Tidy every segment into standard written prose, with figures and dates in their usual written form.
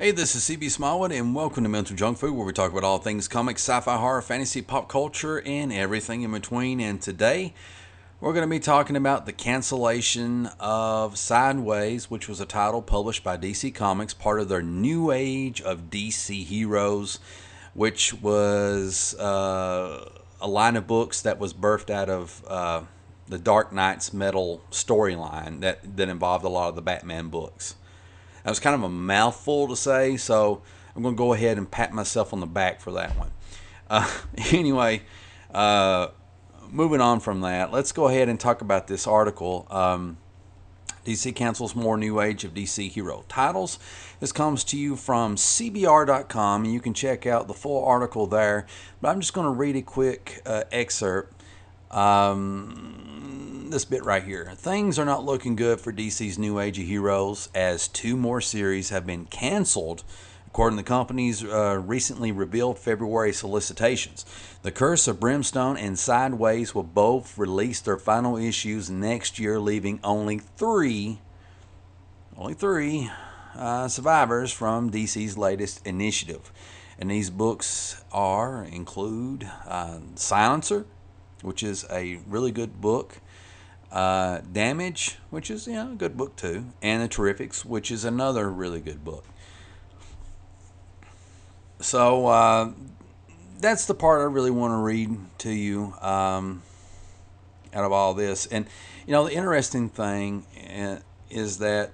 Hey, this is CB Smallwood, and welcome to Mental Junk Food, where we talk about all things comics, sci-fi, horror, fantasy, pop culture, and everything in between. And today, we're going to be talking about the cancellation of Sideways, which was a title published by DC Comics, part of their new age of DC heroes, which was a line of books that was birthed out of the Dark Knight's Metal storyline that involved a lot of the Batman books. That was kind of a mouthful to say, so I'm going to go ahead and pat myself on the back for that one. Anyway, moving on from that, let's go ahead and talk about this article. DC cancels more new age of DC hero titles. This comes to you from CBR.com, and you can check out the full article there. But I'm just going to read a quick excerpt. This bit right here. Things are not looking good for DC's new age of heroes as two more series have been canceled, according to the company's recently revealed February solicitations. The Curse of Brimstone and Sideways will both release their final issues next year, leaving only three survivors from DC's latest initiative. And these books include Silencer, which is a really good book. Damage, which is a good book too, and The Terrifics, which is another really good book. So that's the part I really want to read to you out of all this. And the interesting thing is that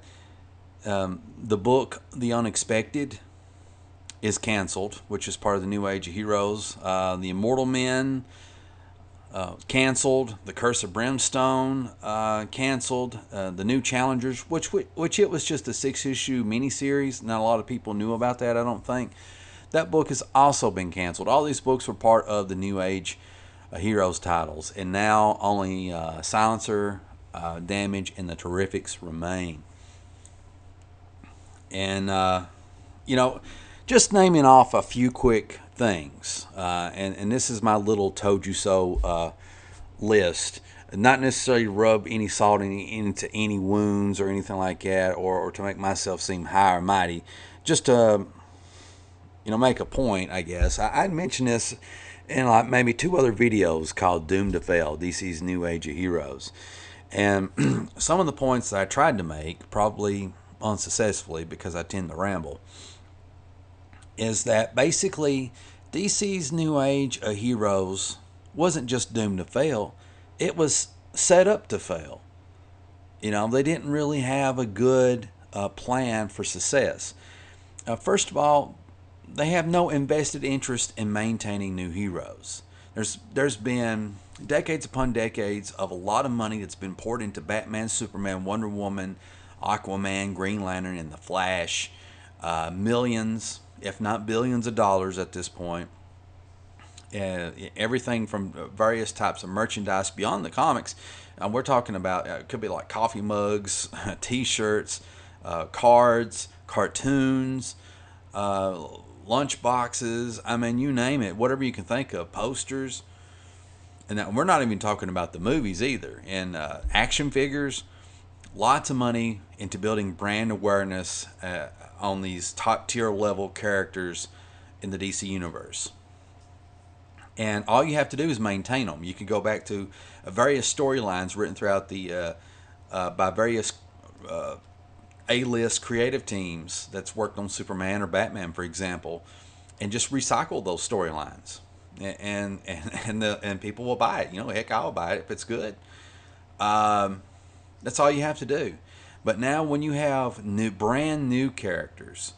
the book The Unexpected is canceled, which is part of the New Age of Heroes. The Immortal Men canceled. The Curse of Brimstone canceled. The New Challengers, which it was just a 6-issue miniseries. Not a lot of people knew about that, I don't think. That book has also been canceled. All these books were part of the New Age Heroes titles, and now only Silencer, Damage, and The Terrifics remain. And just naming off a few quick things, and this is my little told you so list. Not necessarily rub any salt into any wounds or anything like that, or to make myself seem high or mighty. Just to make a point, I guess. I'd mention this in like maybe 2 other videos called Doomed to Fail, DC's New Age of Heroes. And some of the points that I tried to make, probably unsuccessfully because I tend to ramble, is that basically DC's New Age of Heroes wasn't just doomed to fail, it was set up to fail. They didn't really have a good plan for success. First of all, they have no invested interest in maintaining new heroes. There's been decades upon decades of a lot of money that's been poured into Batman, Superman, Wonder Woman, Aquaman, Green Lantern, and The Flash. Millions, if not billions of dollars at this point. Everything from various types of merchandise beyond the comics. We're talking about, it could be like coffee mugs, t-shirts, cards, cartoons, lunch boxes. I mean, you name it, whatever you can think of, posters. And we're not even talking about the movies either. And action figures. Lots of money into building brand awareness on these top tier level characters in the DC universe. And all you have to do is maintain them. You can go back to various storylines written throughout by various A-list creative teams that's worked on Superman or Batman, for example, and just recycle those storylines. And people will buy it. Heck, I'll buy it if it's good. That's all you have to do. But now when you have brand new characters,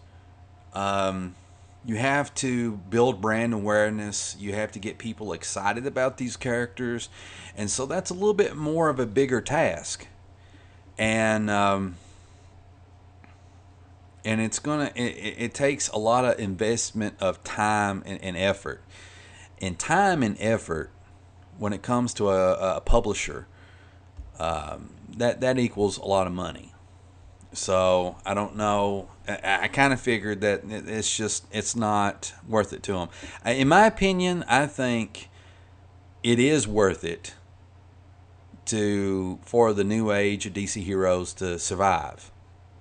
you have to build brand awareness. You have to get people excited about these characters. And so that's a little bit more of a bigger task. And it takes a lot of investment of time and effort. And time and effort, when it comes to a publisher, that equals a lot of money. So I don't know. I kind of figured that it's not worth it to them. In my opinion, I think it is worth it for the new age of DC heroes to survive.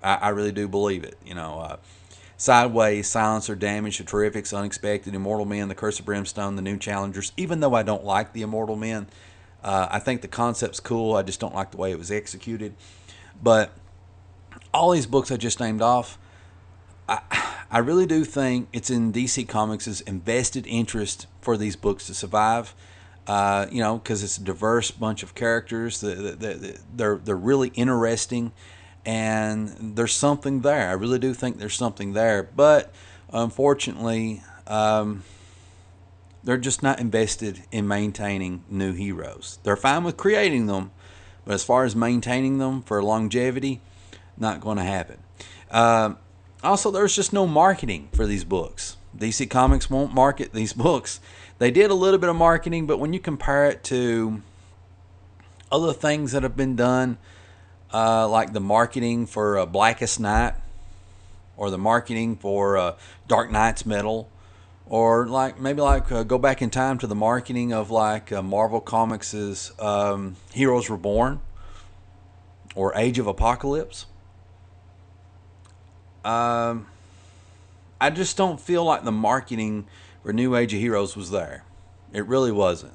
I really do believe it. Sideways, Silencer, Damage, The Terrifics, Unexpected, Immortal Men, The Curse of Brimstone, The New Challengers. Even though I don't like The Immortal Men, I think the concept's cool. I just don't like the way it was executed. But all these books I just named off, I really do think it's in DC Comics' invested interest for these books to survive. Because it's a diverse bunch of characters. They're really interesting, and there's something there. I really do think there's something there. But unfortunately, they're just not invested in maintaining new heroes. They're fine with creating them, but as far as maintaining them for longevity, not going to happen. Also, there's just no marketing for these books. DC Comics won't market these books. They did a little bit of marketing, but when you compare it to other things that have been done, like the marketing for Blackest Night, or the marketing for Dark Knight's Metal, or go back in time to the marketing of Marvel Comics' Heroes Reborn or Age of Apocalypse. I just don't feel like the marketing for New Age of Heroes was there. It really wasn't.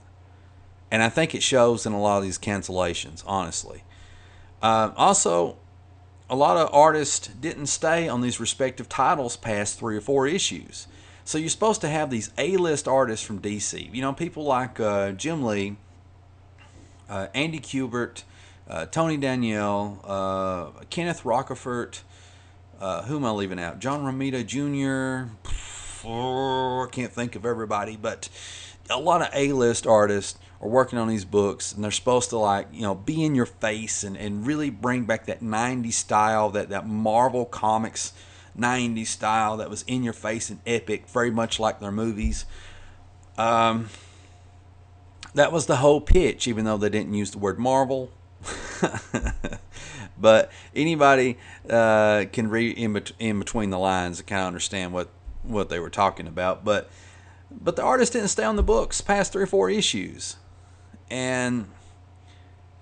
And I think it shows in a lot of these cancellations, honestly. Also, a lot of artists didn't stay on these respective titles past 3 or 4 issues. So you're supposed to have these A-list artists from DC. People like Jim Lee, Andy Kubert, Tony Danielle, Kenneth Rockefort. Who am I leaving out? John Romita Jr. I can't think of everybody, but a lot of A-list artists are working on these books, and they're supposed to be in your face and really bring back that 90s style, that Marvel Comics 90s style that was in your face and epic, very much like their movies. That was the whole pitch, even though they didn't use the word Marvel. But anybody can read in between the lines and kind of understand what they were talking about. But the artist didn't stay on the books past 3 or 4 issues. And,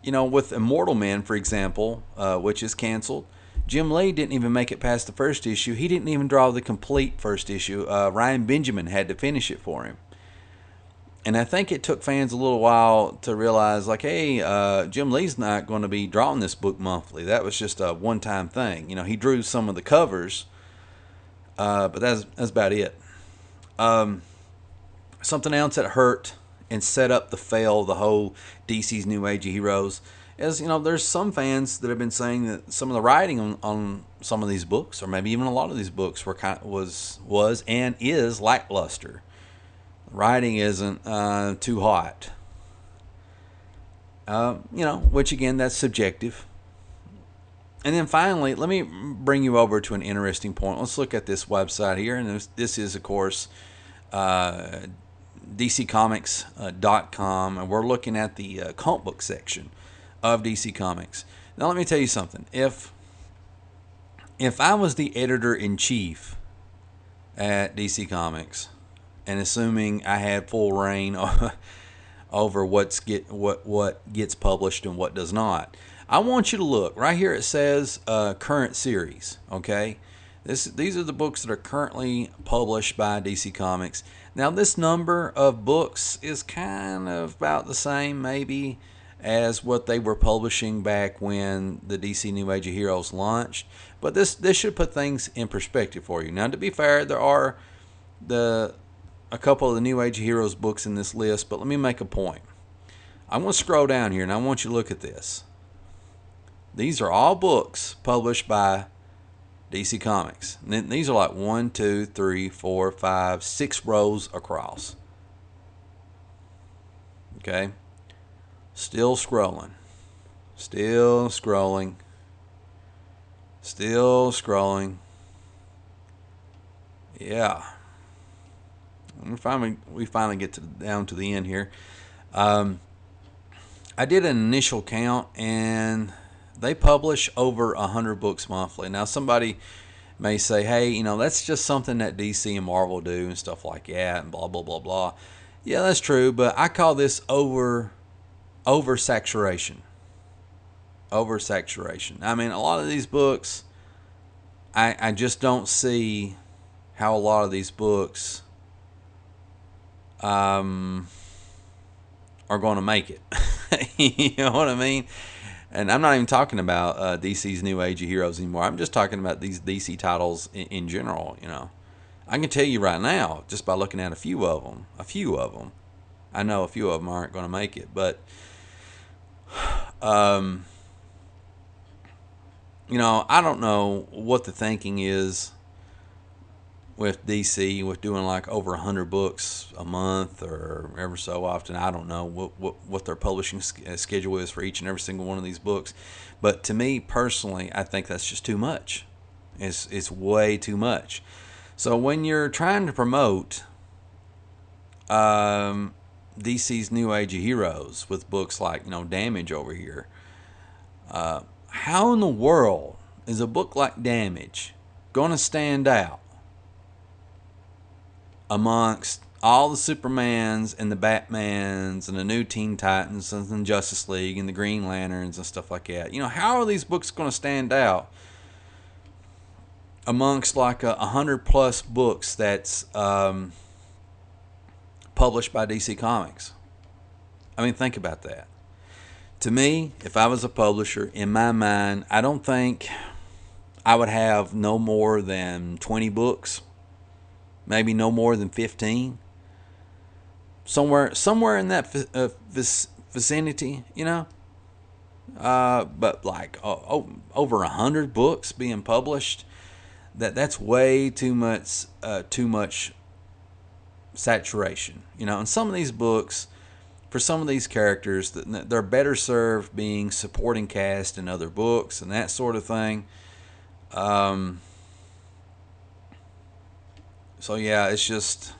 with Immortal Men, for example, which is canceled, Jim Lee didn't even make it past the first issue. He didn't even draw the complete first issue. Ryan Benjamin had to finish it for him. And I think it took fans a little while to realize, hey, Jim Lee's not going to be drawing this book monthly. That was just a one-time thing. He drew some of the covers, but that's about it. Something else that hurt and set up the fail of the whole DC's New Age of Heroes is, there's some fans that have been saying that some of the writing on some of these books, or maybe even a lot of these books, was and is lackluster. Writing isn't too hot. Which again, that's subjective. And then finally, let me bring you over to an interesting point. Let's look at this website here. And this is, of course, DCComics.com. And we're looking at the comic book section of DC Comics. Now, let me tell you something. If I was the editor-in-chief at DC Comics, and assuming I had full reign over what gets published and what does not, I want you to look right here. It says current series. Okay, these are the books that are currently published by DC Comics. Now, this number of books is kind of about the same, maybe, as what they were publishing back when the DC New Age of Heroes launched. But this should put things in perspective for you. Now, to be fair, there are a couple of the New Age of Heroes books in this list, but let me make a point. I'm going to scroll down here, and I want you to look at this. These are all books published by DC Comics. And these are like 1, 2, 3, 4, 5, 6 rows across. Okay? Still scrolling. Still scrolling. Still scrolling. Yeah. We finally get down to the end here. I did an initial count, and they publish over 100 books monthly. Now, somebody may say, hey, that's just something that DC and Marvel do and stuff like that and blah, blah, blah, blah. Yeah, that's true, but I call this oversaturation. Oversaturation. I mean, a lot of these books, I just don't see how a lot of these books are going to make it. You know what I mean? And I'm not even talking about DC's New Age of Heroes anymore. I'm just talking about these DC titles in general. You know, I can tell you right now, just by looking at a few of them, I know a few of them aren't going to make it. But, you know, I don't know what the thinking is with DC, with doing like over 100 books a month or ever so often. I don't know what their publishing schedule is for each and every single one of these books. But to me personally, I think that's just too much. It's way too much. So when you're trying to promote DC's New Age of Heroes with books like, you know, Damage over here, how in the world is a book like Damage going to stand out amongst all the Supermans and the Batmans and the new Teen Titans and the Justice League and the Green Lanterns and stuff like that? You know, how are these books going to stand out amongst like 100 plus books that's published by DC Comics? I mean, think about that. To me, if I was a publisher, in my mind, I don't think I would have no more than 20 books. Maybe no more than 15. Somewhere in that vicinity, you know. But like over 100 books being published, that's way too much saturation, you know. And some of these books, for some of these characters, they're better served being supporting cast in other books and that sort of thing. So yeah, it's just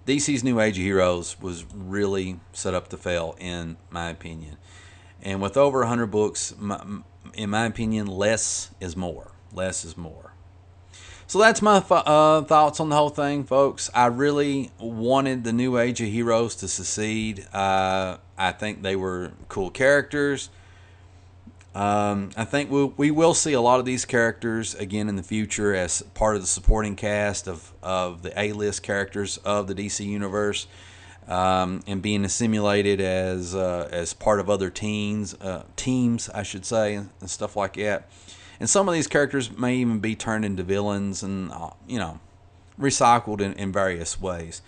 DC's New Age of Heroes was really set up to fail, in my opinion. And with over 100 books, in my opinion, less is more. Less is more. So that's my thoughts on the whole thing, folks. I really wanted the New Age of Heroes to succeed. I think they were cool characters. I think we will see a lot of these characters again in the future as part of the supporting cast of the A-list characters of the DC universe, and being assimilated as part of other teams, I should say, and stuff like that. And some of these characters may even be turned into villains and you know, recycled in various ways.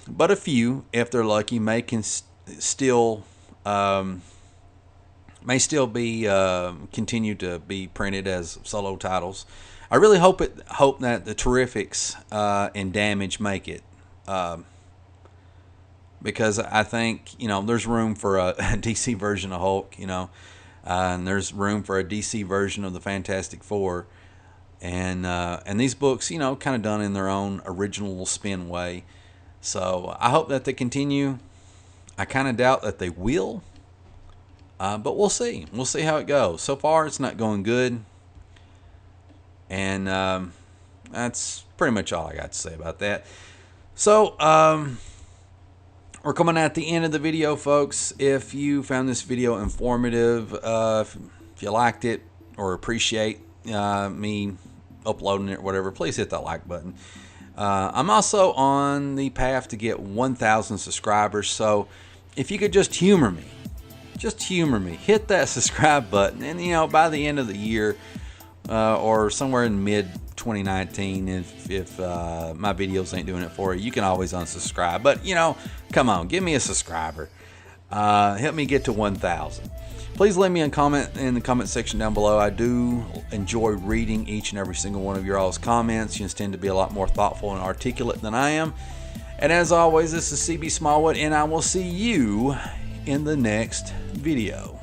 But a few, if they're lucky, may still be continue to be printed as solo titles. I really hope that the Terrifics and Damage make it, because I think, you know, there's room for a DC version of Hulk, you know, and there's room for a DC version of the Fantastic Four, and these books, you know, kind of done in their own original spin way. So I hope that they continue. I kind of doubt that they will. But we'll see. We'll see how it goes. So far, it's not going good. And that's pretty much all I got to say about that. So, we're coming at the end of the video, folks. If you found this video informative, if you liked it or appreciate me uploading it or whatever, please hit that like button. I'm also on the path to get 1,000 subscribers. So, if you could just humor me. Hit that subscribe button, and you know, by the end of the year, or somewhere in mid 2019, if my videos ain't doing it for you, you can always unsubscribe. But you know, come on, give me a subscriber. Help me get to 1,000. Please leave me a comment in the comment section down below. I do enjoy reading each and every single one of your all's comments. You tend to be a lot more thoughtful and articulate than I am. And as always, this is CB Smallwood, and I will see you in the next video.